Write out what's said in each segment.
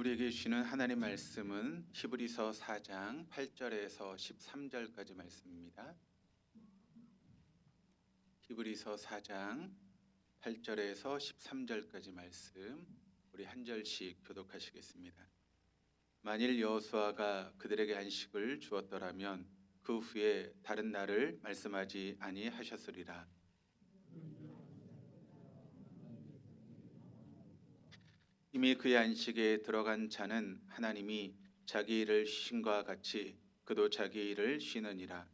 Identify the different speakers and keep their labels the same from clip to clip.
Speaker 1: 우리에게 주시는 하나님 말씀은 히브리서 4장 8절에서 13절까지 말씀입니다. 히브리서 4장 8절에서 13절까지 말씀 우리 한 절씩 교독하시겠습니다. 만일 여호수아가 그들에게 안식을 주었더라면 그 후에 다른 날을 말씀하지 아니하셨으리라. 이미 그의 안식에 들어간 자는 하나님이 자기 일을 쉬신과 같이 그도 자기 일을 쉬느니라.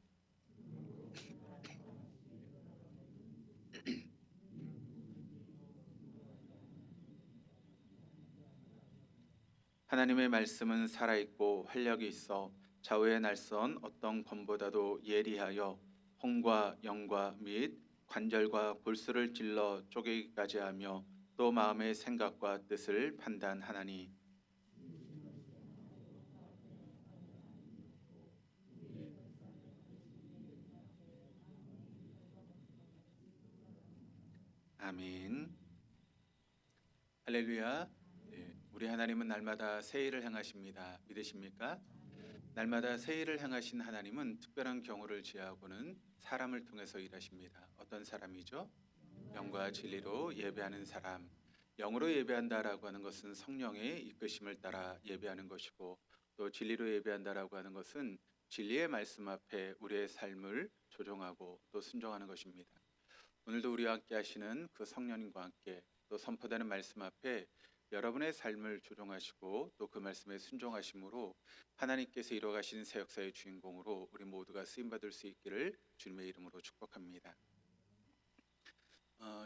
Speaker 1: 하나님의 말씀은 살아있고 활력이 있어 좌우에 날선 어떤 검보다도 예리하여 혼과 영과 및 관절과 골수를 찔러 쪼개기까지 하며 또 마음의 생각과 뜻을 판단하나니 아멘. 할렐루야. 우리 하나님은 날마다 새 일을 행하십니다. 믿으십니까? 날마다 새 일을 행하신 하나님은 특별한 경우를 제하고는 사람을 통해서 일하십니다. 어떤 사람이죠? 영과 진리로 예배하는 사람. 영으로 예배한다라고 하는 것은 성령의 이끄심을 따라 예배하는 것이고, 또 진리로 예배한다라고 하는 것은 진리의 말씀 앞에 우리의 삶을 조정하고 또 순종하는 것입니다. 오늘도 우리와 함께 하시는 그 성령님과 함께 또 선포되는 말씀 앞에 여러분의 삶을 조정하시고 또 그 말씀에 순종하심으로 하나님께서 이루어가신 새 역사의 주인공으로 우리 모두가 쓰임받을 수 있기를 주님의 이름으로 축복합니다.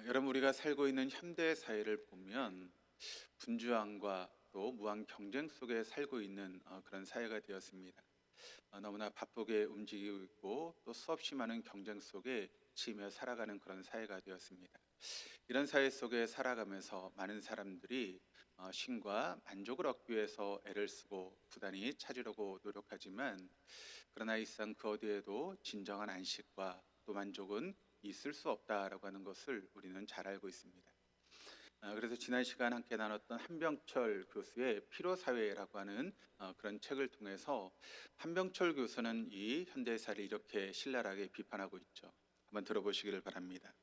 Speaker 1: 여러분, 우리가 살고 있는 현대 사회를 보면 분주함과 또 무한 경쟁 속에 살고 있는 그런 사회가 되었습니다. 너무나 바쁘게 움직이고 있고 또 수없이 많은 경쟁 속에 치이며 살아가는 그런 사회가 되었습니다. 이런 사회 속에 살아가면서 많은 사람들이 쉼과 만족을 얻기 위해서 애를 쓰고 부단히 찾으려고 노력하지만, 그러나 일상 그 어디에도 진정한 안식과 또 만족은 있을 수 없다라고 하는 것을 우리는 잘 알고 있습니다. 그래서 지난 시간 함께 나눴던 한병철 교수의 피로사회라고 하는 그런 책을 통해서 한병철 교수는 이 현대사를 이렇게 신랄하게 비판하고 있죠. 한번 들어보시기를 바랍니다.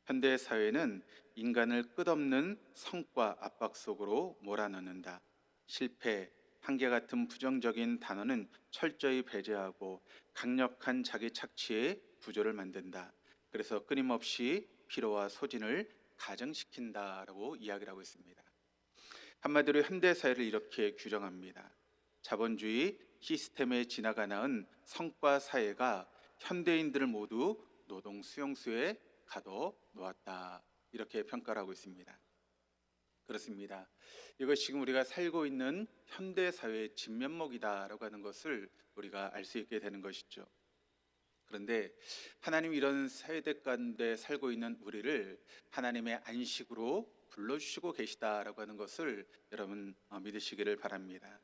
Speaker 1: 현대사회는 인간을 끝없는 성과 압박 속으로 몰아넣는다. 실패, 한계 같은 부정적인 단어는 철저히 배제하고 강력한 자기 착취의 구조를 만든다. 그래서 끊임없이 피로와 소진을 가정시킨다라고 이야기를 하고 있습니다. 한마디로 현대사회를 이렇게 규정합니다. 자본주의 시스템에 지나가 나은 성과 사회가 현대인들을 모두 노동 수용소에 가둬 놓았다, 이렇게 평가를 하고 있습니다. 그렇습니다. 이것이 지금 우리가 살고 있는 현대사회의 진면목이다라고 하는 것을 우리가 알 수 있게 되는 것이죠. 그런데 하나님이 이런 세대 가운데 살고 있는 우리를 하나님의 안식으로 불러주시고 계시다라고 하는 것을 여러분 믿으시기를 바랍니다.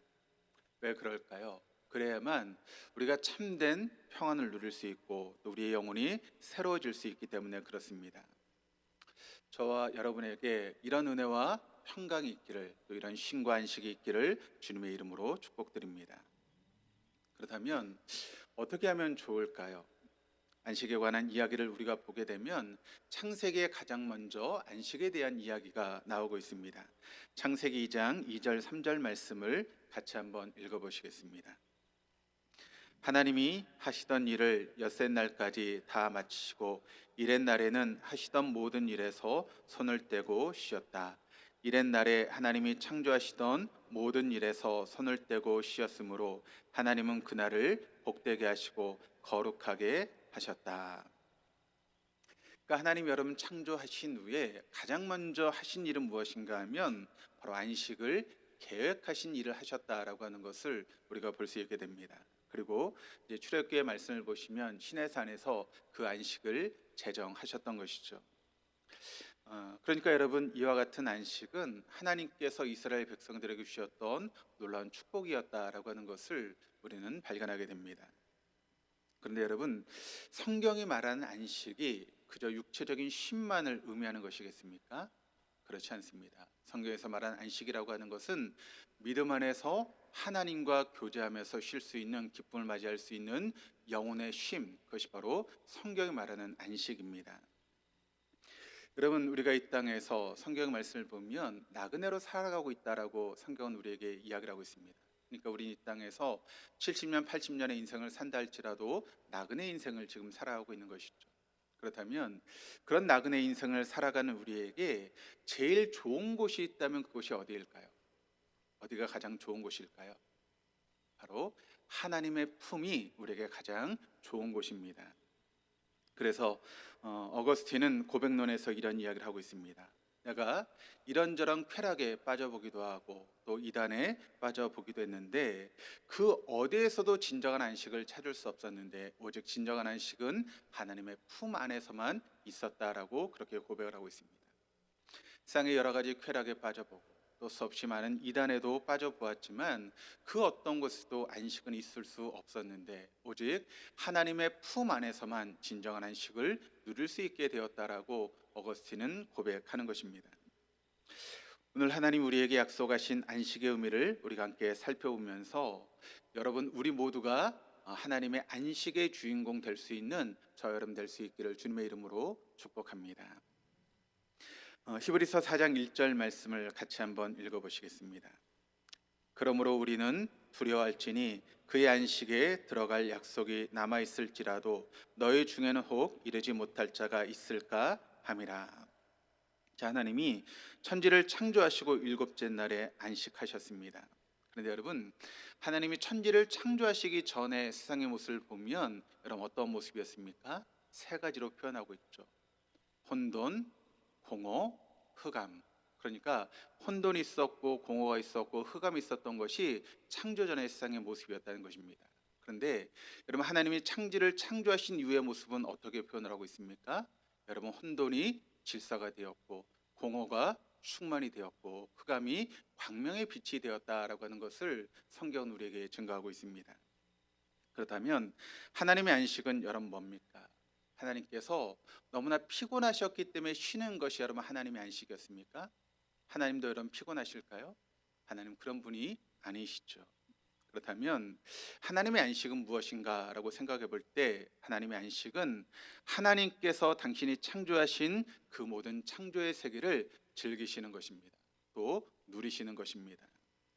Speaker 1: 왜 그럴까요? 그래야만 우리가 참된 평안을 누릴 수 있고 또 우리의 영혼이 새로워질 수 있기 때문에 그렇습니다. 저와 여러분에게 이런 은혜와 평강이 있기를, 또 이런 쉼과 안식이 있기를 주님의 이름으로 축복드립니다. 그렇다면 어떻게 하면 좋을까요? 안식에 관한 이야기를 우리가 보게 되면 창세기에 가장 먼저 안식에 대한 이야기가 나오고 있습니다. 창세기 2장 2절 3절 말씀을 같이 한번 읽어보시겠습니다. 하나님이 하시던 일을 엿새 날까지 다 마치시고 이렛 날에는 하시던 모든 일에서 손을 떼고 쉬었다. 이렛 날에 하나님이 창조하시던 모든 일에서 손을 떼고 쉬었으므로 하나님은 그날을 복되게 하시고 거룩하게 하셨다. 그러니까 하나님 여러분 창조하신 후에 가장 먼저 하신 일은 무엇인가 하면 바로 안식을 계획하신 일을 하셨다라고 하는 것을 우리가 볼 수 있게 됩니다. 그리고 이제 출애굽기의 말씀을 보시면 시내산에서 그 안식을 제정하셨던 것이죠. 그러니까 여러분, 이와 같은 안식은 하나님께서 이스라엘 백성들에게 주셨던 놀라운 축복이었다라고 하는 것을 우리는 발견하게 됩니다. 그런데 여러분, 성경이 말하는 안식이 그저 육체적인 쉼만을 의미하는 것이겠습니까? 그렇지 않습니다. 성경에서 말하는 안식이라고 하는 것은 믿음 안에서 하나님과 교제하면서 쉴 수 있는 기쁨을 맞이할 수 있는 영혼의 쉼, 그것이 바로 성경이 말하는 안식입니다. 여러분, 우리가 이 땅에서 성경 말씀을 보면 나그네로 살아가고 있다라고 성경은 우리에게 이야기를 하고 있습니다. 그러니까 우리 이 땅에서 70년, 80년의 인생을 산다 할지라도 나그네 인생을 지금 살아가고 있는 것이죠. 그렇다면 그런 나그네 인생을 살아가는 우리에게 제일 좋은 곳이 있다면 그곳이 어디일까요? 어디가 가장 좋은 곳일까요? 바로 하나님의 품이 우리에게 가장 좋은 곳입니다. 그래서 어거스틴은 고백론에서 이런 이야기를 하고 있습니다. 내가 이런저런 쾌락에 빠져보기도 하고 또 이단에 빠져보기도 했는데 그 어디에서도 진정한 안식을 찾을 수 없었는데 오직 진정한 안식은 하나님의 품 안에서만 있었다라고 그렇게 고백을 하고 있습니다. 세상의 여러 가지 쾌락에 빠져보고 또 수없이 많은 이단에도 빠져보았지만 그 어떤 곳에도 안식은 있을 수 없었는데 오직 하나님의 품 안에서만 진정한 안식을 누릴 수 있게 되었다라고 어거스틴은 고백하는 것입니다. 오늘 하나님 우리에게 약속하신 안식의 의미를 우리가 함께 살펴보면서 여러분 우리 모두가 하나님의 안식의 주인공 될 수 있는 저 여러분 될 수 있기를 주님의 이름으로 축복합니다. 히브리서 4장 1절 말씀을 같이 한번 읽어보시겠습니다. 그러므로 우리는 두려워할지니 그의 안식에 들어갈 약속이 남아있을지라도 너희 중에는 혹 이르지 못할 자가 있을까 함이라. 자, 하나님이 천지를 창조하시고 일곱째 날에 안식하셨습니다. 그런데 여러분, 하나님이 천지를 창조하시기 전에 세상의 모습을 보면 여러분 어떤 모습이었습니까? 세 가지로 표현하고 있죠. 혼돈, 공허, 흑암. 그러니까 혼돈이 있었고 공허가 있었고 흑암이 있었던 것이 창조 전의 세상의 모습이었다는 것입니다. 그런데 여러분 하나님이 창지를 창조하신 이후의 모습은 어떻게 표현을 하고 있습니까? 여러분 혼돈이 질서가 되었고 공허가 충만이 되었고 흑암이 광명의 빛이 되었다라고 하는 것을 성경은 우리에게 증거하고 있습니다. 그렇다면 하나님의 안식은 여러분 뭡니까? 하나님께서 너무나 피곤하셨기 때문에 쉬는 것이 여러분 하나님의 안식이었습니까? 하나님도 여러분 피곤하실까요? 하나님 그런 분이 아니시죠. 그렇다면 하나님의 안식은 무엇인가 라고 생각해 볼 때 하나님의 안식은 하나님께서 당신이 창조하신 그 모든 창조의 세계를 즐기시는 것입니다. 또 누리시는 것입니다.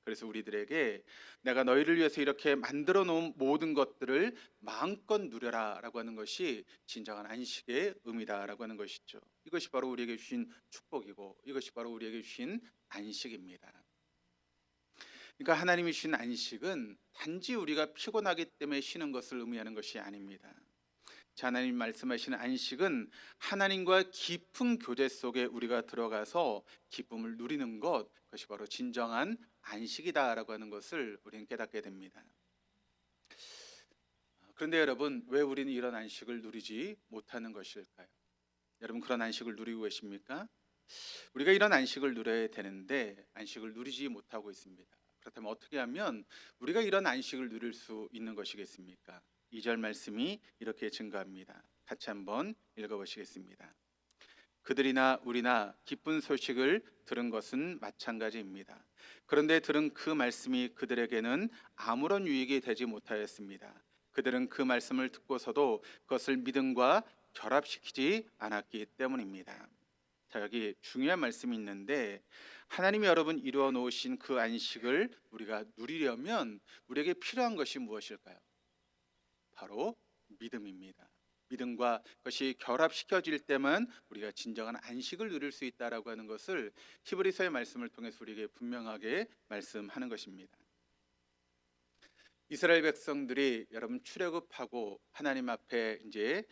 Speaker 1: 그래서 우리들에게 내가 너희를 위해서 이렇게 만들어 놓은 모든 것들을 마음껏 누려라 라고 하는 것이 진정한 안식의 의미다라고 하는 것이죠. 이것이 바로 우리에게 주신 축복이고 이것이 바로 우리에게 주신 안식입니다. 그러니까 하나님이 주신 안식은 단지 우리가 피곤하기 때문에 쉬는 것을 의미하는 것이 아닙니다. 자, 하나님 말씀하시는 안식은 하나님과 깊은 교제 속에 우리가 들어가서 기쁨을 누리는 것, 그것이 바로 진정한 안식이다라고 하는 것을 우리는 깨닫게 됩니다. 그런데 여러분, 왜 우리는 이런 안식을 누리지 못하는 것일까요? 여러분 그런 안식을 누리고 계십니까? 우리가 이런 안식을 누려야 되는데 안식을 누리지 못하고 있습니다. 그렇다면 어떻게 하면 우리가 이런 안식을 누릴 수 있는 것이겠습니까? 2절 말씀이 이렇게 증가합니다. 같이 한번 읽어보시겠습니다. 그들이나 우리나 기쁜 소식을 들은 것은 마찬가지입니다. 그런데 들은 그 말씀이 그들에게는 아무런 유익이 되지 못하였습니다. 그들은 그 말씀을 듣고서도 그것을 믿음과 결합시키지 않았기 때문입니다. 자, 여기 중요한 말씀이 있는데 하나님이 여러분 이루어 놓으신 그 안식을 우리가 누리려면 우리에게 필요한 것이 무엇일까요? 바로 믿음입니다. 믿음과 그것이 결합시켜질 때만 우리가 진정한 안식을 누릴 수 있다라고 하는 것을 히브리서의 말씀을 통해서 우리에게 분명하게 말씀하는 것입니다. 이스라엘 백성들이 여러분 출애굽하고 하나님 앞에 이제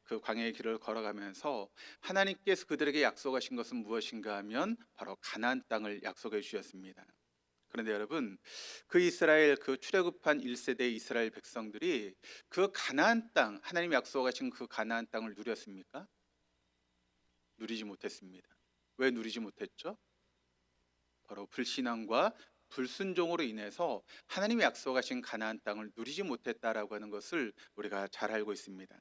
Speaker 1: 그 광야의 길을 걸어가면서 하나님께서 그들에게 약속하신 것은 무엇인가 하면 바로 가나안 땅을 약속해 주셨습니다. 그런데 여러분 그 이스라엘 그 출애굽한 1세대 이스라엘 백성들이 그 가나안 땅 하나님 약속하신 그 가나안 땅을 누렸습니까? 누리지 못했습니다. 왜 누리지 못했죠? 바로 불신앙과 불순종으로 인해서 하나님이 약속하신 가나안 땅을 누리지 못했다라고 하는 것을 우리가 잘 알고 있습니다.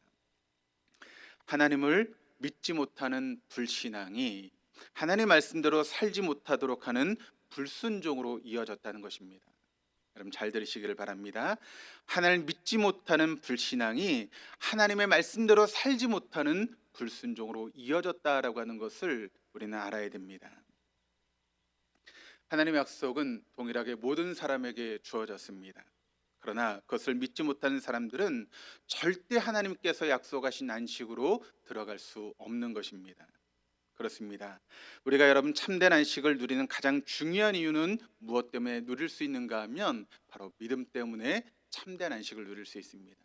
Speaker 1: 하나님을 믿지 못하는 불신앙이 하나님의 말씀대로 살지 못하도록 하는 불순종으로 이어졌다는 것입니다. 여러분 잘 들으시기를 바랍니다. 하나님을 믿지 못하는 불신앙이 하나님의 말씀대로 살지 못하는 불순종으로 이어졌다라고 하는 것을 우리는 알아야 됩니다. 하나님의 약속은 동일하게 모든 사람에게 주어졌습니다. 그러나 그것을 믿지 못하는 사람들은 절대 하나님께서 약속하신 안식으로 들어갈 수 없는 것입니다. 그렇습니다. 우리가 여러분 참된 안식을 누리는 가장 중요한 이유는 무엇 때문에 누릴 수 있는가 하면 바로 믿음 때문에 참된 안식을 누릴 수 있습니다.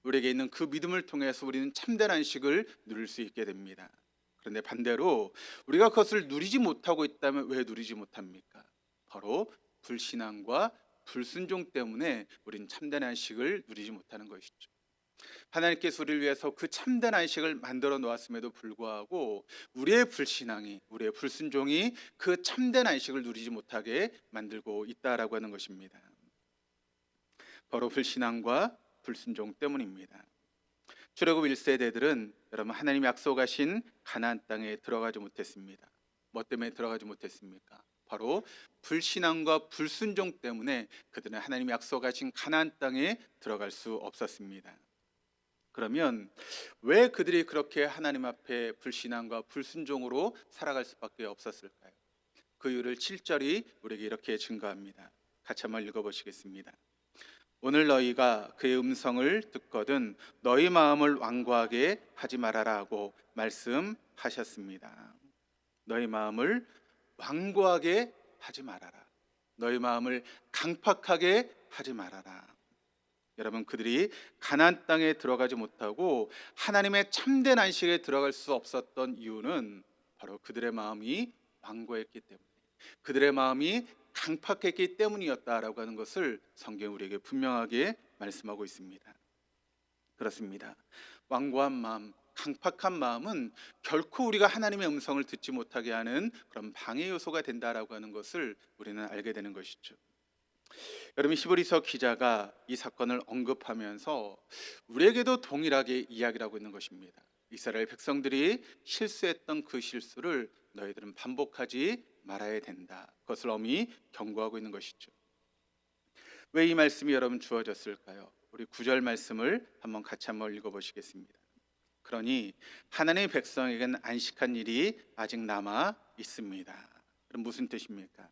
Speaker 1: 우리에게 있는 그 믿음을 통해서 우리는 참된 안식을 누릴 수 있게 됩니다. 그런데 반대로 우리가 그것을 누리지 못하고 있다면 왜 누리지 못합니까? 바로 불신앙과 불순종 때문에 우리는 참된 안식을 누리지 못하는 것이죠. 하나님께서 우리를 위해서 그 참된 안식을 만들어 놓았음에도 불구하고 우리의 불신앙이, 우리의 불순종이 그 참된 안식을 누리지 못하게 만들고 있다라고 하는 것입니다. 바로 불신앙과 불순종 때문입니다. 출애굽 1세대들은 여러분 하나님이 약속하신 가나안 땅에 들어가지 못했습니다. 뭐 때문에 들어가지 못했습니까? 바로 불신앙과 불순종 때문에 그들은 하나님이 약속하신 가나안 땅에 들어갈 수 없었습니다. 그러면 왜 그들이 그렇게 하나님 앞에 불신앙과 불순종으로 살아갈 수밖에 없었을까요? 그 이유를 7절이 우리에게 이렇게 증거합니다. 같이 한번 읽어보시겠습니다. 오늘 너희가 그의 음성을 듣거든 너희 마음을 완고하게 하지 말아라 하고 말씀하셨습니다. 너희 마음을 완고하게 하지 말아라. 너희 마음을 강팍하게 하지 말아라. 여러분 그들이 가나안 땅에 들어가지 못하고 하나님의 참된 안식에 들어갈 수 없었던 이유는 바로 그들의 마음이 완고했기 때문에, 그들의 마음이 강팍했기 때문이었다라고 하는 것을 성경 우리에게 분명하게 말씀하고 있습니다. 그렇습니다. 완고한 마음, 강팍한 마음은 결코 우리가 하나님의 음성을 듣지 못하게 하는 그런 방해 요소가 된다라고 하는 것을 우리는 알게 되는 것이죠. 여러분 히브리서 기자가 이 사건을 언급하면서 우리에게도 동일하게 이야기를 하고 있는 것입니다. 이스라엘 백성들이 실수했던 그 실수를 너희들은 반복하지 말아야 된다. 그것을 엄히 경고하고 있는 것이죠. 왜 이 말씀이 여러분 주어졌을까요? 우리 9절 말씀을 같이 한번 읽어보시겠습니다. 그러니 하나님의 백성에게는 안식한 일이 아직 남아 있습니다. 그럼 무슨 뜻입니까?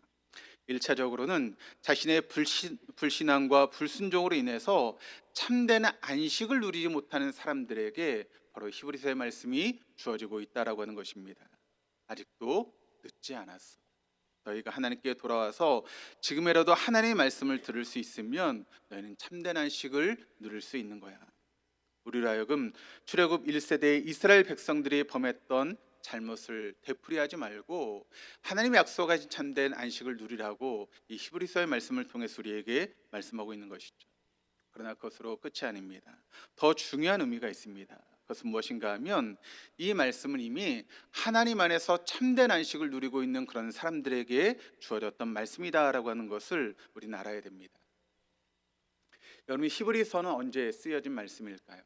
Speaker 1: 1차적으로는 자신의 불신앙과 불순종으로 인해서 참된 안식을 누리지 못하는 사람들에게 바로 히브리서의 말씀이 주어지고 있다라고 하는 것입니다. 아직도 늦지 않았어. 너희가 하나님께 돌아와서 지금이라도 하나님의 말씀을 들을 수 있으면 너희는 참된 안식을 누릴 수 있는 거야. 우리로 하여금 출애굽 1세대의 이스라엘 백성들이 범했던 잘못을 되풀이하지 말고 하나님의 약속하신 참된 안식을 누리라고 이 히브리서의 말씀을 통해서 우리에게 말씀하고 있는 것이죠. 그러나 그것으로 끝이 아닙니다. 더 중요한 의미가 있습니다. 그것은 무엇인가 하면 이 말씀은 이미 하나님 안에서 참된 안식을 누리고 있는 그런 사람들에게 주어졌던 말씀이다라고 하는 것을 우리는 알아야 됩니다. 여러분 히브리서는 언제 쓰여진 말씀일까요?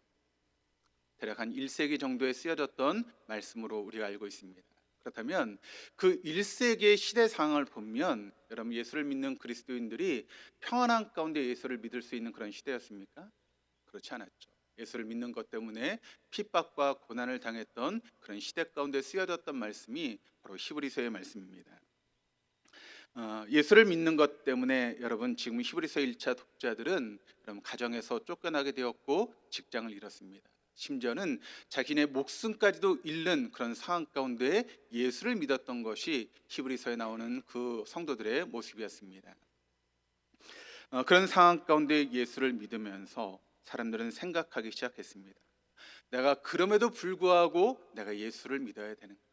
Speaker 1: 대략 한 1세기 정도에 쓰여졌던 말씀으로 우리가 알고 있습니다. 그렇다면 그 1세기의 시대 상황을 보면 여러분 예수를 믿는 그리스도인들이 평안한 가운데 예수를 믿을 수 있는 그런 시대였습니까? 그렇지 않았죠. 예수를 믿는 것 때문에 핍박과 고난을 당했던 그런 시대 가운데 쓰여졌던 말씀이 바로 히브리서의 말씀입니다. 예수를 믿는 것 때문에 여러분 지금 히브리서 1차 독자들은 여러분 가정에서 쫓겨나게 되었고 직장을 잃었습니다. 심지어는 자기네 목숨까지도 잃는 그런 상황 가운데 예수를 믿었던 것이 히브리서에 나오는 그 성도들의 모습이었습니다. 그런 상황 가운데 예수를 믿으면서 사람들은 생각하기 시작했습니다. 내가 그럼에도 불구하고 내가 예수를 믿어야 되는가?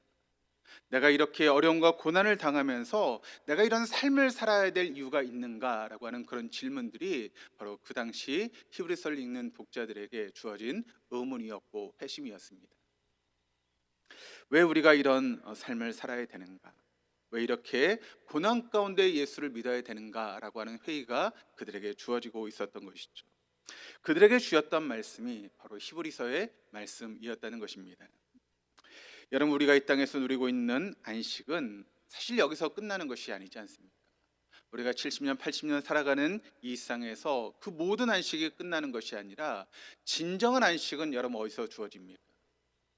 Speaker 1: 내가 이렇게 어려움과 고난을 당하면서 내가 이런 삶을 살아야 될 이유가 있는가라고 하는 그런 질문들이 바로 그 당시 히브리서를 읽는 독자들에게 주어진 의문이었고 회심이었습니다. 왜 우리가 이런 삶을 살아야 되는가? 왜 이렇게 고난 가운데 예수를 믿어야 되는가라고 하는 회의가 그들에게 주어지고 있었던 것이죠. 그들에게 주었던 말씀이 바로 히브리서의 말씀이었다는 것입니다. 여러분 우리가 이 땅에서 누리고 있는 안식은 사실 여기서 끝나는 것이 아니지 않습니까? 우리가 70년, 80년 살아가는 이 세상에서 그 모든 안식이 끝나는 것이 아니라 진정한 안식은 여러분 어디서 주어집니까?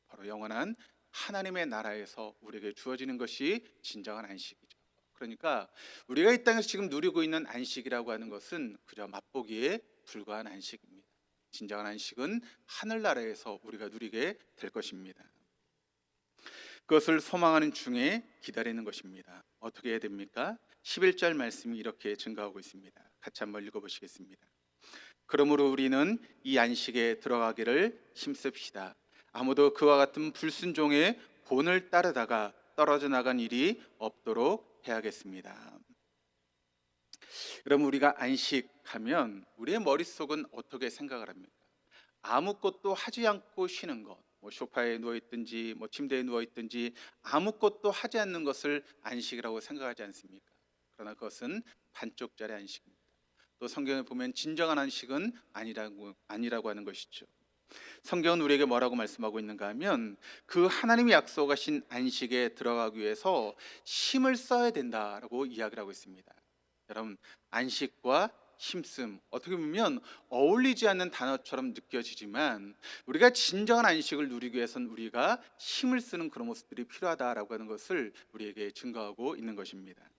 Speaker 1: 바로 영원한 하나님의 나라에서 우리에게 주어지는 것이 진정한 안식이죠. 그러니까 우리가 이 땅에서 지금 누리고 있는 안식이라고 하는 것은 그저 맛보기에 불과한 안식입니다. 진정한 안식은 하늘나라에서 우리가 누리게 될 것입니다. 그것을 소망하는 중에 기다리는 것입니다. 어떻게 해야 됩니까? 11절 말씀이 이렇게 증가하고 있습니다. 같이 한번 읽어보시겠습니다. 그러므로 우리는 이 안식에 들어가기를 힘씁시다. 아무도 그와 같은 불순종의 본을 따르다가 떨어져 나간 일이 없도록 해야겠습니다. 여러분, 우리가 안식하면 우리의 머릿속은 어떻게 생각을 합니까? 아무것도 하지 않고 쉬는 것, 소파에 누워 있든지 침대에 누워 있든지 아무것도 하지 않는 것을 안식이라고 생각하지 않습니까? 그러나 그것은 반쪽짜리 안식입니다. 또 성경에 보면 진정한 안식은 아니라고 하는 것이죠. 성경은 우리에게 뭐라고 말씀하고 있는가 하면 그 하나님이 약속하신 안식에 들어가기 위해서 힘을 써야 된다라고 이야기를 하고 있습니다. 여러분, 안식과 힘씀, 어떻게 보면 어울리지 않는 단어처럼 느껴지지만 우리가 진정한 안식을 누리기 위해서는 우리가 힘을 쓰는 그런 모습들이 필요하다라고 하는 것을 우리에게 증거하고 있는 것입니다.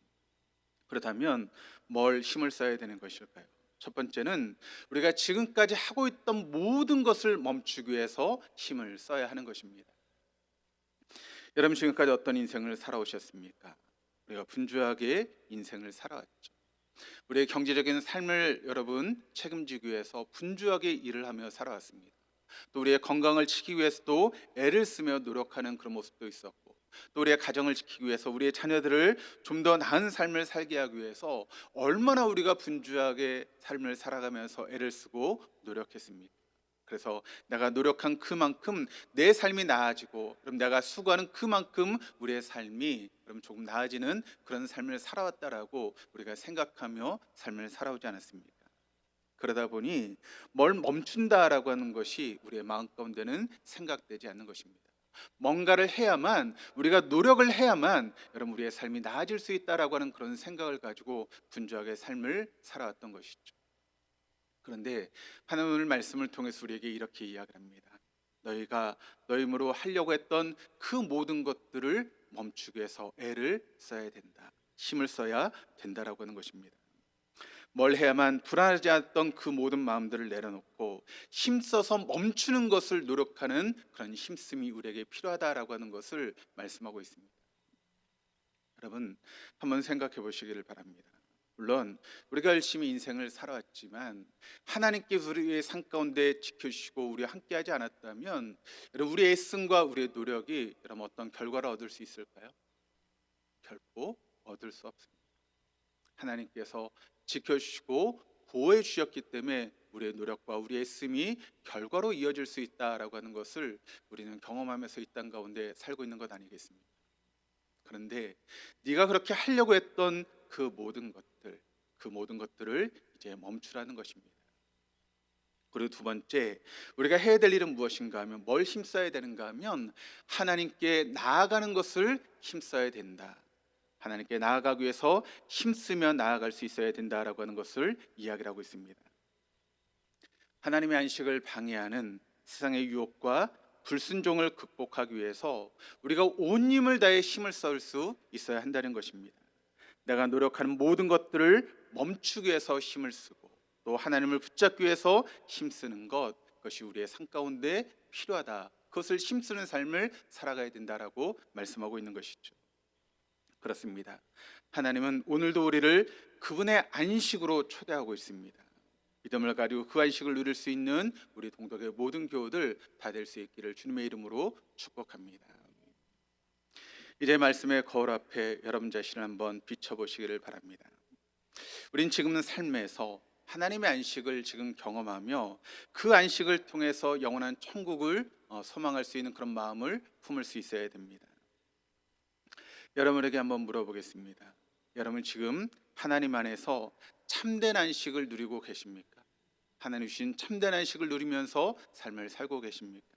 Speaker 1: 그렇다면 뭘 힘을 써야 되는 것일까요? 첫 번째는 우리가 지금까지 하고 있던 모든 것을 멈추기 위해서 힘을 써야 하는 것입니다. 여러분, 지금까지 어떤 인생을 살아오셨습니까? 우리가 분주하게 인생을 살아왔죠. 우리의 경제적인 삶을 여러분 책임지기 위해서 분주하게 일을 하며 살아왔습니다. 또 우리의 건강을 지키기 위해서도 애를 쓰며 노력하는 그런 모습도 있었고, 또 우리의 가정을 지키기 위해서 우리의 자녀들을 좀 더 나은 삶을 살게 하기 위해서 얼마나 우리가 분주하게 삶을 살아가면서 애를 쓰고 노력했습니까? 그래서 내가 노력한 그만큼 내 삶이 나아지고, 그럼 내가 수고하는 그만큼 우리의 삶이 그럼 조금 나아지는 그런 삶을 살아왔다라고 우리가 생각하며 삶을 살아오지 않았습니까? 그러다 보니 뭘 멈춘다라고 하는 것이 우리의 마음 가운데는 생각되지 않는 것입니다. 뭔가를 해야만, 우리가 노력을 해야만 여러분 우리의 삶이 나아질 수 있다라고 하는 그런 생각을 가지고 분주하게 삶을 살아왔던 것이죠. 그런데 하나님 오늘 말씀을 통해서 우리에게 이렇게 이야기를 합니다. 너희가 너희 힘으로 하려고 했던 그 모든 것들을 멈추기 위해서 애를 써야 된다. 힘을 써야 된다라고 하는 것입니다. 뭘 해야만 불안하지 않았던 그 모든 마음들을 내려놓고 힘써서 멈추는 것을 노력하는 그런 힘씀이 우리에게 필요하다라고 하는 것을 말씀하고 있습니다. 여러분, 한번 생각해 보시기를 바랍니다. 물론 우리가 열심히 인생을 살아왔지만 하나님께서 우리의 삶 가운데 지켜주시고 우리와 함께하지 않았다면 여러분, 우리의 애씀과 우리의 노력이 여러분 어떤 결과를 얻을 수 있을까요? 결코 얻을 수 없습니다. 하나님께서 지켜주시고 보호해 주셨기 때문에 우리의 노력과 우리의 애씀이 결과로 이어질 수 있다라고 하는 것을 우리는 경험하면서 이 땅 가운데 살고 있는 것 아니겠습니까? 그런데 네가 그렇게 하려고 했던 그 모든 것들을 이제 멈추라는 것입니다. 그리고 두 번째, 우리가 해야 될 일은 무엇인가 하면, 뭘 힘써야 되는가 하면 하나님께 나아가는 것을 힘써야 된다. 하나님께 나아가기 위해서 힘쓰며 나아갈 수 있어야 된다라고 하는 것을 이야기를 하고 있습니다. 하나님의 안식을 방해하는 세상의 유혹과 불순종을 극복하기 위해서 우리가 온 힘을 다해 힘을 쏠 수 있어야 한다는 것입니다. 내가 노력하는 모든 것들을 멈추기 위해서 힘을 쓰고, 또 하나님을 붙잡기 위해서 힘쓰는 그것이 우리의 삶 가운데 필요하다. 그것을 힘쓰는 삶을 살아가야 된다라고 말씀하고 있는 것이죠. 그렇습니다. 하나님은 오늘도 우리를 그분의 안식으로 초대하고 있습니다. 믿음을 가지고 그 안식을 누릴 수 있는 우리 동덕의 모든 교우들 다 될 수 있기를 주님의 이름으로 축복합니다. 이제 말씀의 거울 앞에 여러분 자신을 한번 비춰보시기를 바랍니다. 우린 지금은 삶에서 하나님의 안식을 지금 경험하며 그 안식을 통해서 영원한 천국을 소망할 수 있는 그런 마음을 품을 수 있어야 됩니다. 여러분에게 한번 물어보겠습니다. 여러분 지금 하나님 안에서 참된 안식을 누리고 계십니까? 하나님 주신 참된 안식을 누리면서 삶을 살고 계십니까?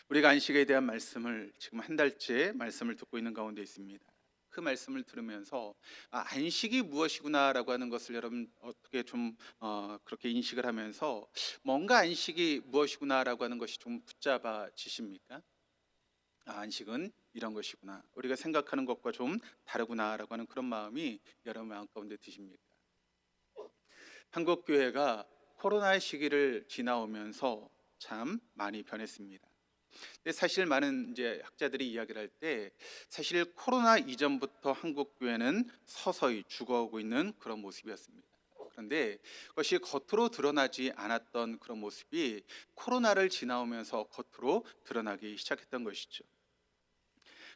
Speaker 1: 우리가 안식에 대한 말씀을 지금 한 달째 말씀을 듣고 있는 가운데 있습니다. 그 말씀을 들으면서 안식이 무엇이구나라고 하는 것을 여러분 어떻게 좀 그렇게 인식을 하면서 뭔가 안식이 무엇이구나라고 하는 것이 좀 붙잡아지십니까? 안식은 이런 것이구나. 우리가 생각하는 것과 좀 다르구나라고 하는 그런 마음이 여러분 마음 가운데 드십니까? 한국 교회가 코로나의 시기를 지나오면서 참 많이 변했습니다. 근데 사실 많은 이제 학자들이 이야기를 할 때 사실 코로나 이전부터 한국 교회는 서서히 죽어오고 있는 그런 모습이었습니다. 그런데 그것이 겉으로 드러나지 않았던 그런 모습이 코로나를 지나오면서 겉으로 드러나기 시작했던 것이죠.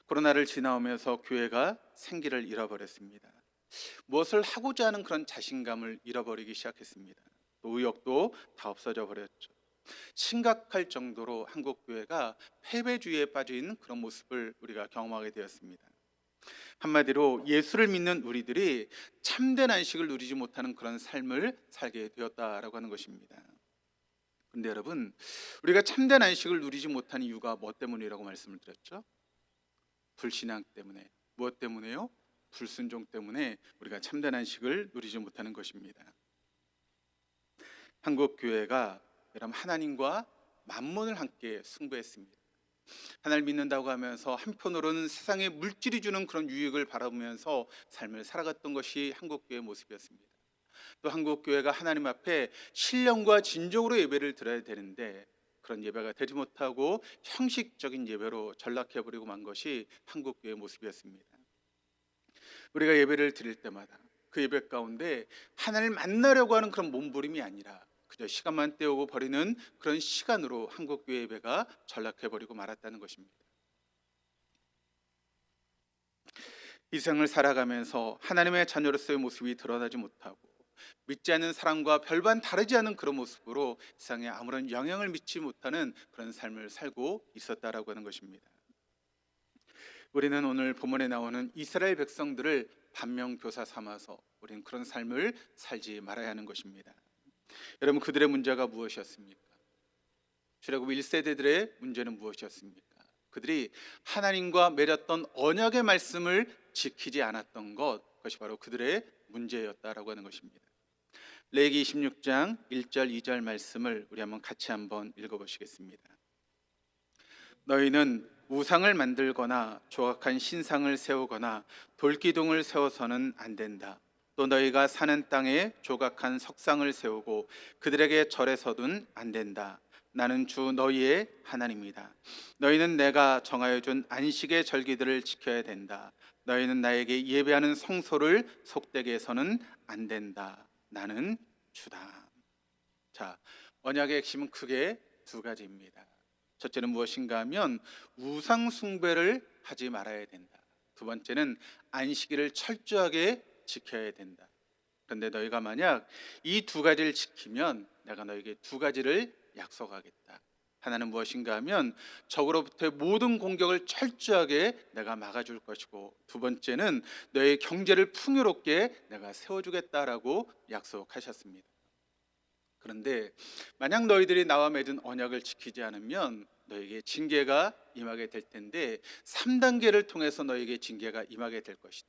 Speaker 1: 코로나를 지나오면서 교회가 생기를 잃어버렸습니다. 무엇을 하고자 하는 그런 자신감을 잃어버리기 시작했습니다. 또 의욕도 다 없어져 버렸죠. 심각할 정도로 한국 교회가 패배주의에 빠진 그런 모습을 우리가 경험하게 되었습니다. 한마디로 예수를 믿는 우리들이 참된 안식을 누리지 못하는 그런 삶을 살게 되었다라고 하는 것입니다. 근데 여러분, 우리가 참된 안식을 누리지 못한 이유가 뭐 때문이라고 말씀을 드렸죠? 불신앙 때문에. 무엇 때문에요? 불순종 때문에 우리가 참된 안식을 누리지 못하는 것입니다. 한국 교회가 여러분 하나님과 만몬을 함께 승부했습니다. 하나님을 믿는다고 하면서 한편으로는 세상의 물질이 주는 그런 유익을 바라보면서 삶을 살아갔던 것이 한국 교회의 모습이었습니다. 또 한국 교회가 하나님 앞에 신령과 진정으로 예배를 드려야 되는데 그런 예배가 되지 못하고 형식적인 예배로 전락해 버리고 만 것이 한국 교회의 모습이었습니다. 우리가 예배를 드릴 때마다 그 예배 가운데 하나님을 만나려고 하는 그런 몸부림이 아니라 그저 시간만 때우고 버리는 그런 시간으로 한국교회 예배가 전락해버리고 말았다는 것입니다. 이 생을 살아가면서 하나님의 자녀로서의 모습이 드러나지 못하고 믿지 않는 사람과 별반 다르지 않은 그런 모습으로 세상에 아무런 영향을 미치지 못하는 그런 삶을 살고 있었다라고 하는 것입니다. 우리는 오늘 본문에 나오는 이스라엘 백성들을 반면교사 삼아서 우리는 그런 삶을 살지 말아야 하는 것입니다. 여러분, 그들의 문제가 무엇이었습니까? 출애굽 1세대들의 문제는 무엇이었습니까? 그들이 하나님과 맺었던 언약의 말씀을 지키지 않았던 것, 그것이 바로 그들의 문제였다라고 하는 것입니다. 레위기 26장 1절 2절 말씀을 우리 한번 읽어보시겠습니다. 너희는 우상을 만들거나 조각한 신상을 세우거나 돌기둥을 세워서는 안 된다. 또 너희가 사는 땅에 조각한 석상을 세우고 그들에게 절해서든 안 된다. 나는 주 너희의 하나님이다. 너희는 내가 정하여 준 안식의 절기들을 지켜야 된다. 너희는 나에게 예배하는 성소를 속되게 해서는 안 된다. 나는 주다. 자, 언약의 핵심은 크게 두 가지입니다. 첫째는 무엇인가 하면 우상 숭배를 하지 말아야 된다. 두 번째는 안식일을 철저하게 지켜야 된다. 그런데 너희가 만약 이 두 가지를 지키면 내가 너에게 두 가지를 약속하겠다. 하나는 무엇인가 하면 적으로부터의 모든 공격을 철저하게 내가 막아줄 것이고, 두 번째는 너의 경제를 풍요롭게 내가 세워주겠다라고 약속하셨습니다. 그런데 만약 너희들이 나와 맺은 언약을 지키지 않으면 너에게 징계가 임하게 될 텐데 3단계를 통해서 너에게 징계가 임하게 될 것이다.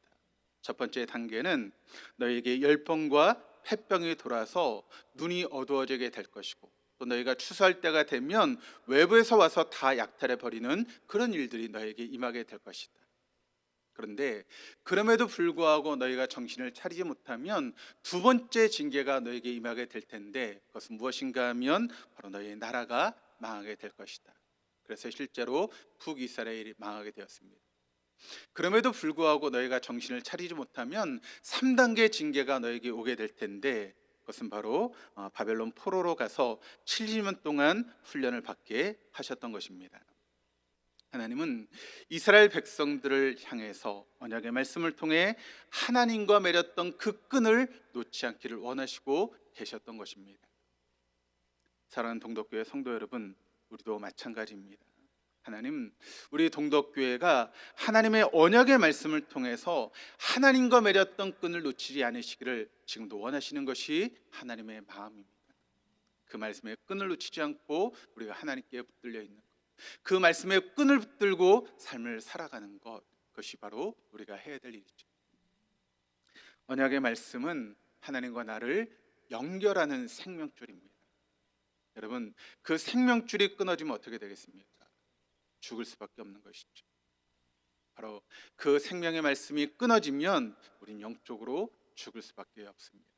Speaker 1: 첫 번째 단계는 너에게 열병과 폐병이 돌아서 눈이 어두워지게 될 것이고, 또 너희가 추수할 때가 되면 외부에서 와서 다 약탈해 버리는 그런 일들이 너에게 임하게 될 것이다. 그런데 그럼에도 불구하고 너희가 정신을 차리지 못하면 두 번째 징계가 너에게 임하게 될 텐데 그것은 무엇인가 하면 바로 너희의 나라가 망하게 될 것이다. 그래서 실제로 북이스라엘이 망하게 되었습니다. 그럼에도 불구하고 너희가 정신을 차리지 못하면 3단계 징계가 너에게 오게 될 텐데 그것은 바로 바벨론 포로로 가서 70년 동안 훈련을 받게 하셨던 것입니다. 하나님은 이스라엘 백성들을 향해서 언약의 말씀을 통해 하나님과 맺었던 그 끈을 놓지 않기를 원하시고 계셨던 것입니다. 사랑하는 동덕교회 성도 여러분, 우리도 마찬가지입니다. 하나님, 우리 동덕교회가 하나님의 언약의 말씀을 통해서 하나님과 맺었던 끈을 놓치지 않으시기를 지금도 원하시는 것이 하나님의 마음입니다. 그 말씀의 끈을 놓치지 않고 우리가 하나님께 붙들려 있는 것, 그 말씀의 끈을 붙들고 삶을 살아가는 것, 그것이 바로 우리가 해야 될 일이죠. 언약의 말씀은 하나님과 나를 연결하는 생명줄입니다. 여러분, 그 생명줄이 끊어지면 어떻게 되겠습니까? 죽을 수밖에 없는 것이죠. 바로 그 생명의 말씀이 끊어지면 우린 영적으로 죽을 수밖에 없습니다.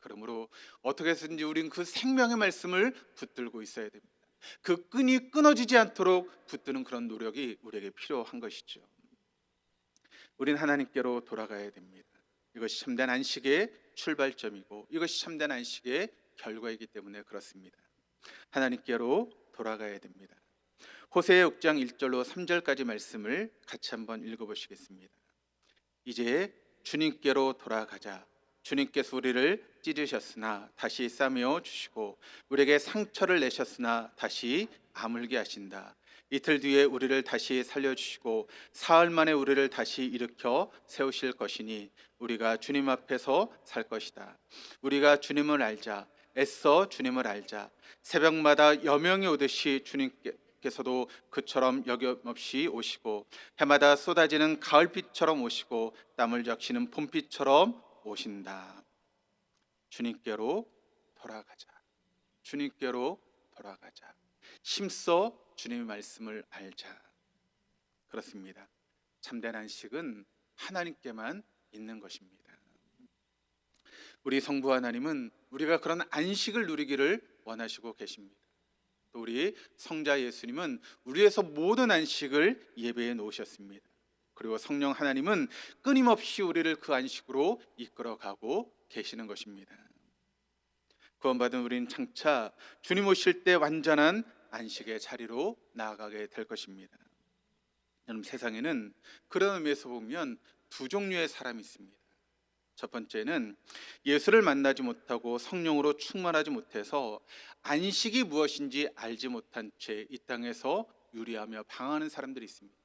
Speaker 1: 그러므로 어떻게 해서든지 우린 그 생명의 말씀을 붙들고 있어야 됩니다. 그 끈이 끊어지지 않도록 붙드는 그런 노력이 우리에게 필요한 것이죠. 우린 하나님께로 돌아가야 됩니다. 이것이 참된 안식의 출발점이고 이것이 참된 안식의 결과이기 때문에 그렇습니다. 하나님께로 돌아가야 됩니다. 호세아 6장 1절로 3절까지 말씀을 같이 한번 읽어보시겠습니다. 이제 주님께로 돌아가자. 주님께서 우리를 찢으셨으나 다시 싸매어 주시고 우리에게 상처를 내셨으나 다시 아물게 하신다. 이틀 뒤에 우리를 다시 살려주시고 사흘 만에 우리를 다시 일으켜 세우실 것이니 우리가 주님 앞에서 살 것이다. 우리가 주님을 알자. 애써 주님을 알자. 새벽마다 여명이 오듯이 주님께서도 그처럼 여김없이 오시고 해마다 쏟아지는 가을빛처럼 오시고 땀을 적시는 봄빛처럼 오신다. 주님께로 돌아가자. 주님께로 돌아가자. 힘써 주님의 말씀을 알자. 그렇습니다. 참된 안식은 하나님께만 있는 것입니다. 우리 성부 하나님은 우리가 그런 안식을 누리기를 원하시고 계십니다. 또 우리 성자 예수님은 우리에서 모든 안식을 예배해 놓으셨습니다. 그리고 성령 하나님은 끊임없이 우리를 그 안식으로 이끌어가고 계시는 것입니다. 구원받은 우리는 장차 주님 오실 때 완전한 안식의 자리로 나아가게 될 것입니다. 여러분, 세상에는 그런 의미에서 보면 두 종류의 사람이 있습니다. 첫 번째는 예수를 만나지 못하고 성령으로 충만하지 못해서 안식이 무엇인지 알지 못한 채 이 땅에서 유리하며 방황하는 사람들이 있습니다.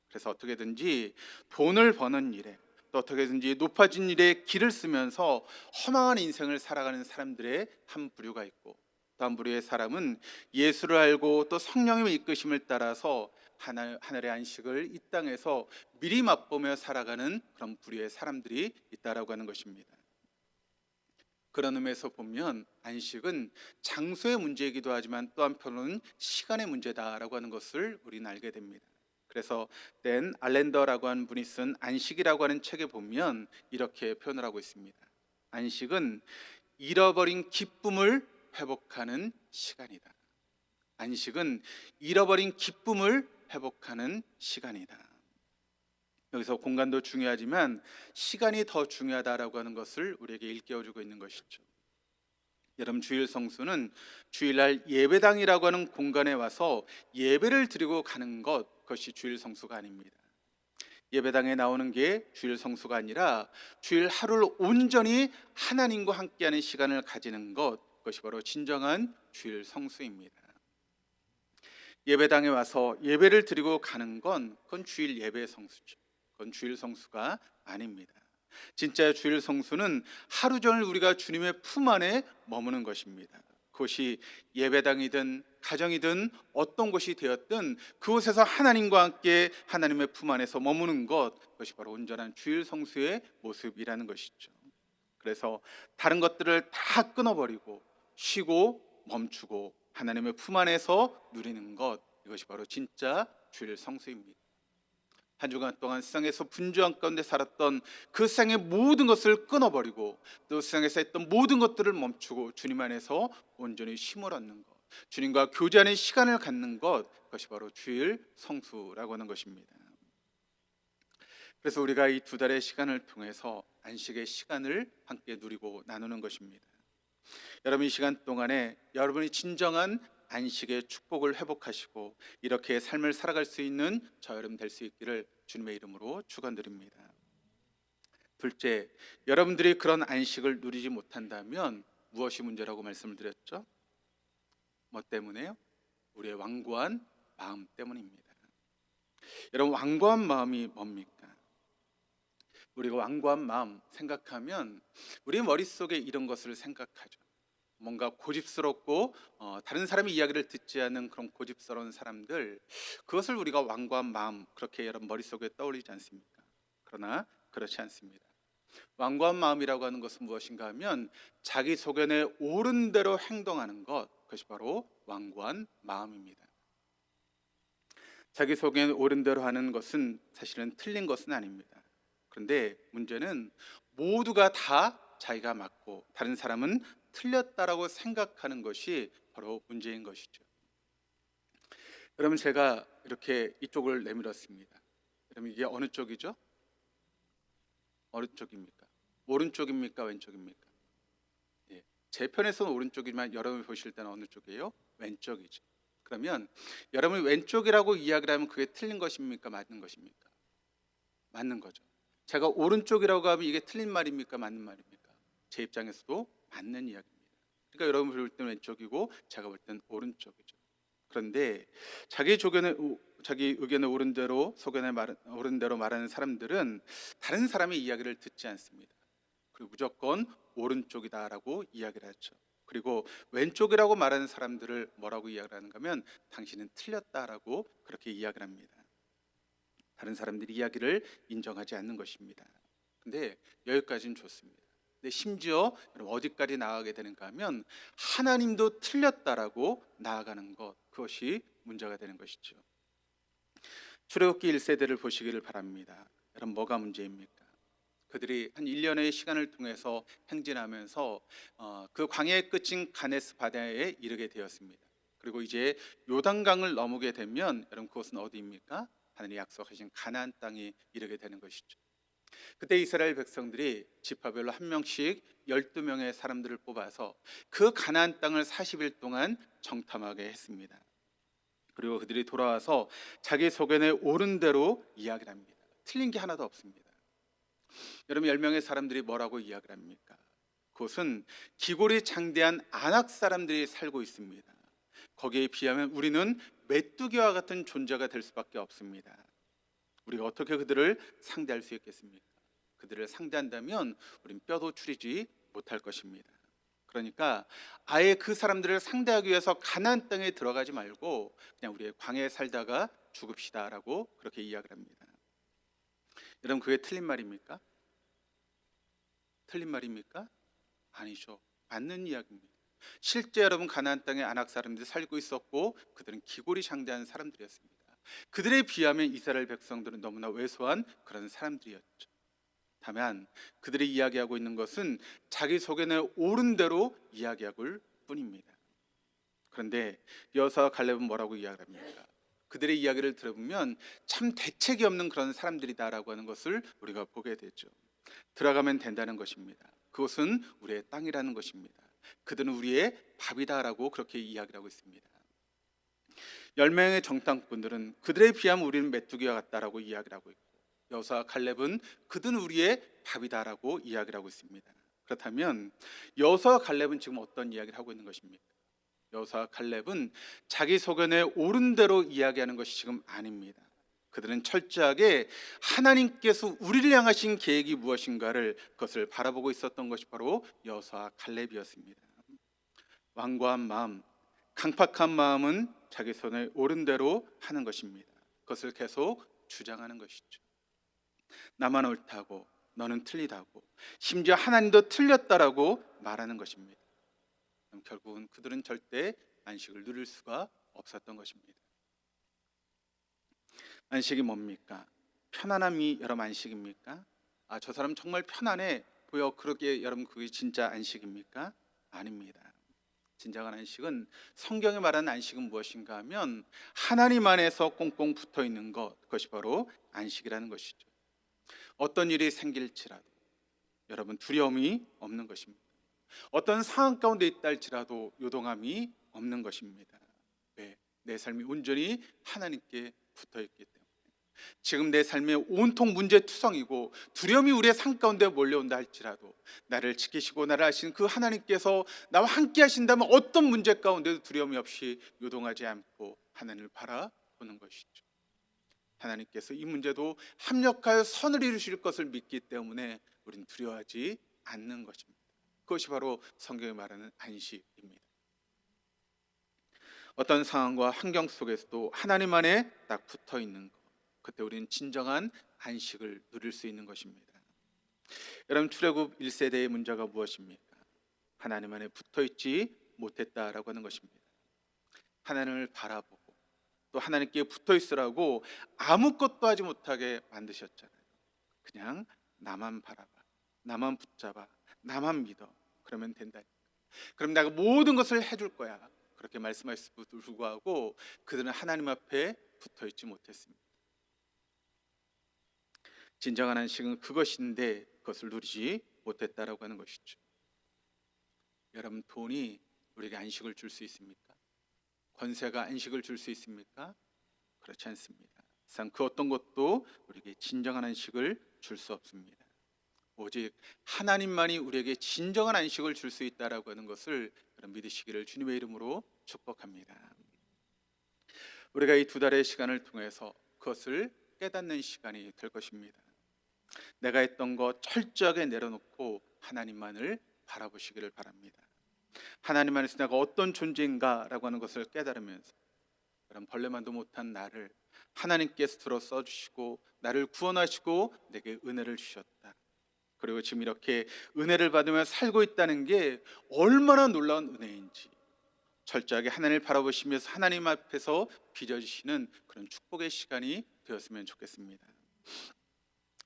Speaker 1: 그래서 어떻게든지 돈을 버는 일에 또 어떻게든지 높아진 일에 길을 쓰면서 허망한 인생을 살아가는 사람들의 한 부류가 있고, 또 한 부류의 사람은 예수를 알고 또 성령님의 이끄심을 따라서 하늘의 안식을 이 땅에서 미리 맛보며 살아가는 그런 부류의 사람들이 있다라고 하는 것입니다. 그런 의미에서 보면 안식은 장소의 문제이기도 하지만 또 한편으로는 시간의 문제다라고 하는 것을 우리는 알게 됩니다. 그래서 댄 알렌더라고 하는 분이 쓴 안식이라고 하는 책에 보면 이렇게 표현을 하고 있습니다. 안식은 잃어버린 기쁨을 회복하는 시간이다. 안식은 잃어버린 기쁨을 회복하는 시간이다. 여기서 공간도 중요하지만 시간이 더 중요하다라고 하는 것을 우리에게 일깨워주고 있는 것이죠. 여러분, 주일 성수는 주일날 예배당이라고 하는 공간에 와서 예배를 드리고 가는 그것이 주일 성수가 아닙니다. 예배당에 나오는 게 주일 성수가 아니라 주일 하루를 온전히 하나님과 함께하는 시간을 가지는 그것이 바로 진정한 주일 성수입니다. 예배당에 와서 예배를 드리고 가는 그건 주일 예배 성수죠. 그건 주일 성수가 아닙니다. 진짜 주일 성수는 하루 종일 우리가 주님의 품 안에 머무는 것입니다. 그것이 예배당이든 가정이든 어떤 곳이 되었든 그곳에서 하나님과 함께 하나님의 품 안에서 머무는 그것이 바로 온전한 주일 성수의 모습이라는 것이죠. 그래서 다른 것들을 다 끊어버리고 쉬고 멈추고 하나님의 품 안에서 누리는 이것이 바로 진짜 주일 성수입니다. 한 주간 동안 세상에서 분주한 가운데 살았던 그 세상의 모든 것을 끊어버리고 또 세상에서 했던 모든 것들을 멈추고 주님 안에서 온전히 쉼을 얻는 것, 주님과 교제하는 시간을 갖는 그것이 바로 주일 성수라고 하는 것입니다. 그래서 우리가 이 두 달의 시간을 통해서 안식의 시간을 함께 누리고 나누는 것입니다. 여러분, 이 시간 동안에 여러분이 진정한 안식의 축복을 회복하시고 이렇게 삶을 살아갈 수 있는 저 여러분 될 수 있기를 주님의 이름으로 축원드립니다. 둘째, 여러분들이 그런 안식을 누리지 못한다면 무엇이 문제라고 말씀을 드렸죠? 뭐 때문에요? 우리의 완고한 마음 때문입니다. 여러분, 완고한 마음이 뭡니까? 우리가 완고한 마음 생각하면 우리 머릿속에 이런 것을 생각하죠. 뭔가 고집스럽고 다른 사람의 이야기를 듣지 않는 그런 고집스러운 사람들, 그것을 우리가 완고한 마음 그렇게 여러분 머릿속에 떠올리지 않습니까? 그러나 그렇지 않습니다. 완고한 마음이라고 하는 것은 무엇인가 하면 자기 소견에 옳은 대로 행동하는 것, 그것이 바로 완고한 마음입니다. 자기 소견에 옳은 대로 하는 것은 사실은 틀린 것은 아닙니다. 그런데 문제는 모두가 다 자기가 맞고 다른 사람은 틀렸다라고 생각하는 것이 바로 문제인 것이죠. 여러분, 제가 이렇게 이쪽을 내밀었습니다. 여러분, 이게 어느 쪽이죠? 어느 쪽입니까? 오른쪽입니까? 왼쪽입니까? 예, 제 편에서는 오른쪽이지만 여러분이 보실 때는 어느 쪽이에요? 왼쪽이죠. 그러면 여러분이 왼쪽이라고 이야기를 하면 그게 틀린 것입니까? 맞는 것입니까? 맞는 거죠. 제가 오른쪽이라고 하면 이게 틀린 말입니까? 맞는 말입니까? 제 입장에서도 맞는 이야기입니다. 그러니까 여러분 볼 때는 왼쪽이고 제가 볼 때는 오른쪽이죠. 그런데 자기 의견에 옳은 대로 옳은 대로 말하는 사람들은 다른 사람의 이야기를 듣지 않습니다. 그리고 무조건 오른쪽이다라고 이야기를 하죠. 그리고 왼쪽이라고 말하는 사람들을 뭐라고 이야기를 하는가 하면 당신은 틀렸다라고 그렇게 이야기를 합니다. 다른 사람들이 이야기를 인정하지 않는 것입니다. 근데 여기까지는 좋습니다. 근데 심지어 여러분 어디까지 나아가게 되는가 하면 하나님도 틀렸다라고 나아가는 것, 그것이 문제가 되는 것이죠. 출애굽기 1세대를 보시기를 바랍니다. 여러분, 뭐가 문제입니까? 그들이 한 1년의 시간을 통해서 행진하면서 그 광야의 끝인 가네스 바다에 이르게 되었습니다. 그리고 이제 요단강을 넘게 되면 여러분 그것은 어디입니까? 하나님이 약속하신 가나안 땅에 이르게 되는 것이죠. 그때 이스라엘 백성들이 지파별로 한 명씩 12명의 사람들을 뽑아서 그 가나안 땅을 40일 동안 정탐하게 했습니다. 그리고 그들이 돌아와서 자기 소견에 옳은 대로 이야기를 합니다. 틀린 게 하나도 없습니다. 여러분, 10명의 사람들이 뭐라고 이야기를 합니까? 그것은 기골이 장대한 안악 사람들이 살고 있습니다. 거기에 비하면 우리는 메뚜기와 같은 존재가 될 수밖에 없습니다. 우리가 어떻게 그들을 상대할 수 있겠습니까? 그들을 상대한다면 우린 뼈도 추리지 못할 것입니다. 그러니까 아예 그 사람들을 상대하기 위해서 가나안 땅에 들어가지 말고 그냥 우리의 광야에 살다가 죽읍시다라고 그렇게 이야기를 합니다. 여러분, 그게 틀린 말입니까? 틀린 말입니까? 아니죠. 맞는 이야기입니다. 실제 여러분 가나안 땅에 안악 사람들이 살고 있었고 그들은 기골이 장대한 사람들이었습니다. 그들에 비하면 이스라엘 백성들은 너무나 왜소한 그런 사람들이었죠. 다만 그들이 이야기하고 있는 것은 자기 소견에 옳은 대로 이야기할 뿐입니다. 그런데 여호수아와 갈렙은 뭐라고 이야기합니까? 그들의 이야기를 들어보면 참 대책이 없는 그런 사람들이다라고 하는 것을 우리가 보게 되죠. 들어가면 된다는 것입니다. 그것은 우리의 땅이라는 것입니다. 그들은 우리의 밥이다라고 그렇게 이야기를 하고 있습니다. 10명의 정탐꾼들은 그들에 비하면 우리는 메뚜기와 같다라고 이야기를 하고 있고 여호수아와 갈렙은 그들은 우리의 밥이다라고 이야기를 하고 있습니다. 그렇다면 여호수아와 갈렙은 지금 어떤 이야기를 하고 있는 것입니까? 여호수아와 갈렙은 자기 소견에 옳은 대로 이야기하는 것이 지금 아닙니다. 그들은 철저하게 하나님께서 우리를 향하신 계획이 무엇인가를 그것을 바라보고 있었던 것이 바로 여호수아와 갈렙이었습니다. 완고한 마음, 강팍한 마음은 자기 손에 옳은 대로 하는 것입니다. 그것을 계속 주장하는 것이죠. 나만 옳다고 너는 틀리다고 심지어 하나님도 틀렸다라고 말하는 것입니다. 결국은 그들은 절대 안식을 누릴 수가 없었던 것입니다. 안식이 뭡니까? 편안함이 여러분 안식입니까? 저 사람 정말 편안해 보여, 그렇게 여러분 그게 진짜 안식입니까? 아닙니다. 진정한 안식은, 성경이 말하는 안식은 무엇인가 하면 하나님 안에서 꽁꽁 붙어 있는 것, 그것이 바로 안식이라는 것이죠. 어떤 일이 생길지라도 여러분 두려움이 없는 것입니다. 어떤 상황 가운데 있다 할지라도 요동함이 없는 것입니다. 왜? 내 삶이 온전히 하나님께 붙어 있기 때문에. 지금 내 삶에 온통 문제투성이고 두려움이 우리의 삶 가운데 몰려온다 할지라도 나를 지키시고 나를 아시는 그 하나님께서 나와 함께 하신다면 어떤 문제 가운데도 두려움이 없이 요동하지 않고 하나님을 바라보는 것이죠. 하나님께서 이 문제도 합력하여 선을 이루실 것을 믿기 때문에 우리는 두려워하지 않는 것입니다. 그것이 바로 성경이 말하는 안식입니다. 어떤 상황과 환경 속에서도 하나님 안에 딱 붙어 있는 것, 그때 우리는 진정한 안식을 누릴 수 있는 것입니다. 여러분, 출애굽 1세대의 문제가 무엇입니까? 하나님 안에 붙어 있지 못했다라고 하는 것입니다. 하나님을 바라보고 또 하나님께 붙어 있으라고 아무것도 하지 못하게 만드셨잖아요. 그냥 나만 바라봐, 나만 붙잡아, 나만 믿어, 그러면 된다. 그럼 내가 모든 것을 해줄 거야, 그렇게 말씀하셨음에도 불구하고 그들은 하나님 앞에 붙어 있지 못했습니다. 진정한 안식은 그것인데 그것을 누리지 못했다라고 하는 것이죠. 여러분, 돈이 우리에게 안식을 줄 수 있습니까? 권세가 안식을 줄 수 있습니까? 그렇지 않습니다. 세상 그 어떤 것도 우리에게 진정한 안식을 줄 수 없습니다. 오직 하나님만이 우리에게 진정한 안식을 줄 수 있다라고 하는 것을 믿으시기를 주님의 이름으로 축복합니다. 우리가 이 2달의 시간을 통해서 그것을 깨닫는 시간이 될 것입니다. 내가 했던 것 철저하게 내려놓고 하나님만을 바라보시기를 바랍니다. 하나님 안에서 내가 어떤 존재인가라고 하는 것을 깨달으면서 그런 벌레만도 못한 나를 하나님께서 들어 써주시고 나를 구원하시고 내게 은혜를 주셨다. 그리고 지금 이렇게 은혜를 받으며 살고 있다는 게 얼마나 놀라운 은혜인지 철저하게 하나님을 바라보시면서 하나님 앞에서 빚어지시는 그런 축복의 시간이 되었으면 좋겠습니다.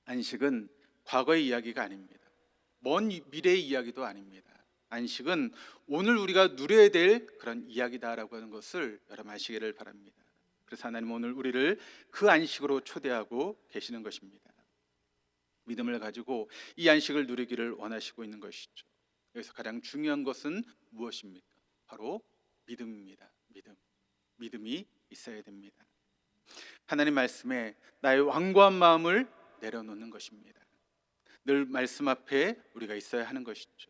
Speaker 1: 안식은 과거의 이야기가 아닙니다. 먼 미래의 이야기도 아닙니다. 안식은 오늘 우리가 누려야 될 그런 이야기다라고 하는 것을 여러분 아시기를 바랍니다. 그래서 하나님 오늘 우리를 그 안식으로 초대하고 계시는 것입니다. 믿음을 가지고 이 안식을 누리기를 원하시고 있는 것이죠. 여기서 가장 중요한 것은 무엇입니까? 바로 믿음입니다. 믿음이 있어야 됩니다. 하나님 말씀에 나의 완고한 마음을 내려놓는 것입니다. 늘 말씀 앞에 우리가 있어야 하는 것이죠.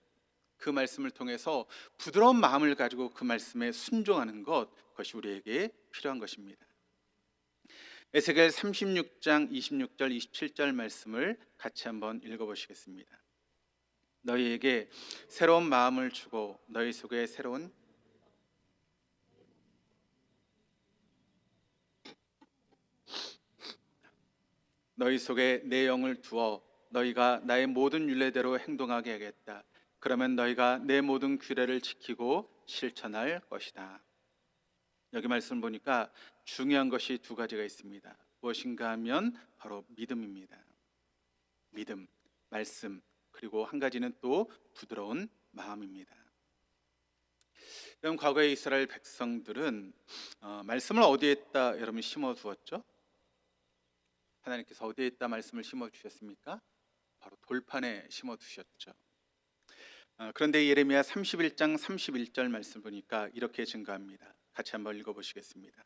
Speaker 1: 그 말씀을 통해서 부드러운 마음을 가지고 그 말씀에 순종하는 것, 그것이 우리에게 필요한 것입니다. 에스겔 36장 26절 27절 말씀을 같이 한번 읽어보시겠습니다. 너희에게 새로운 마음을 주고 너희 속에 너희 속에 내 영을 두어 너희가 나의 모든 율례대로 행동하게 하겠다. 그러면 너희가 내 모든 규례를 지키고 실천할 것이다. 여기 말씀 보니까 중요한 것이 2가지가 있습니다. 무엇인가 하면 바로 믿음입니다. 믿음, 말씀, 그리고 한 가지는 또 부드러운 마음입니다. 여러분, 과거의 이스라엘 백성들은 말씀을 어디에다 여러분 심어 두었죠? 하나님께서 어디에다 말씀을 심어 주셨습니까? 바로 돌판에 심어 두셨죠. 그런데 예레미야 31장 31절 말씀 보니까 이렇게 증가합니다. 같이 한번 읽어보시겠습니다.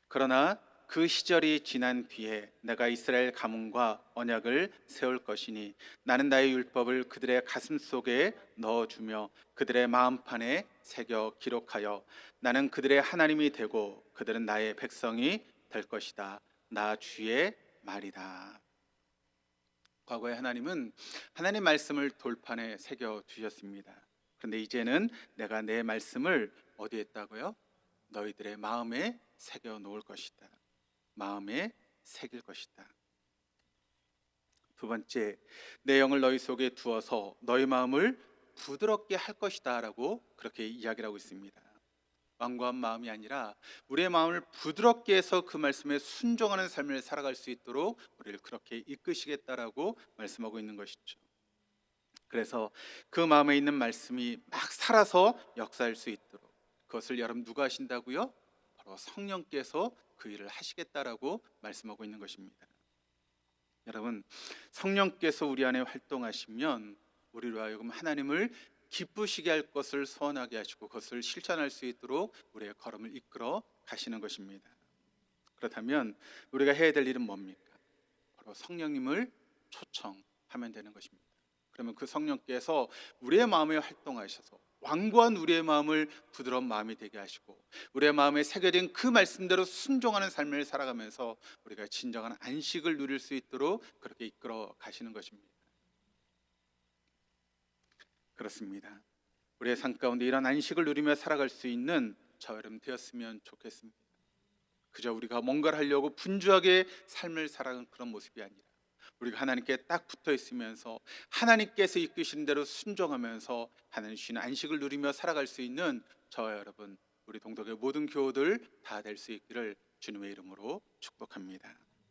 Speaker 1: 그러나 그 시절이 지난 뒤에 내가 이스라엘 가문과 언약을 세울 것이니 나는 나의 율법을 그들의 가슴 속에 넣어주며 그들의 마음판에 새겨 기록하여 나는 그들의 하나님이 되고 그들은 나의 백성이 될 것이다. 나 주의 말이다. 과거에 하나님은 하나님의 말씀을 돌판에 새겨 주셨습니다. 그런데 이제는 내가 내 말씀을 어디에 했다고요? 너희들의 마음에 새겨 놓을 것이다. 마음에 새길 것이다. 2번째, 내 영을 너희 속에 두어서 너희 마음을 부드럽게 할 것이다 라고 그렇게 이야기를 하고 있습니다. 완고한 마음이 아니라 우리의 마음을 부드럽게 해서 그 말씀에 순종하는 삶을 살아갈 수 있도록 우리를 그렇게 이끄시겠다라고 말씀하고 있는 것이죠. 그래서 그 마음에 있는 말씀이 막 살아서 역사할 수 있도록 그것을 여러분 누가 하신다고요? 바로 성령께서 그 일을 하시겠다라고 말씀하고 있는 것입니다. 여러분, 성령께서 우리 안에 활동하시면 우리로 하여금 하나님을 기쁘시게 할 것을 소원하게 하시고 그것을 실천할 수 있도록 우리의 걸음을 이끌어 가시는 것입니다. 그렇다면 우리가 해야 될 일은 뭡니까? 바로 성령님을 초청하면 되는 것입니다. 그러면 그 성령께서 우리의 마음에 활동하셔서 완고한 우리의 마음을 부드러운 마음이 되게 하시고 우리의 마음에 새겨진 그 말씀대로 순종하는 삶을 살아가면서 우리가 진정한 안식을 누릴 수 있도록 그렇게 이끌어 가시는 것입니다. 그렇습니다. 우리의 삶 가운데 이런 안식을 누리며 살아갈 수 있는 저와 여러분 되었으면 좋겠습니다. 그저 우리가 뭔가를 하려고 분주하게 삶을 살아가는 그런 모습이 아니라 우리가 하나님께 딱 붙어 있으면서 하나님께서 이끄시는 대로 순종하면서 하나님 주시는 안식을 누리며 살아갈 수 있는 저와 여러분, 우리 동덕의 모든 교우들 다 될 수 있기를 주님의 이름으로 축복합니다.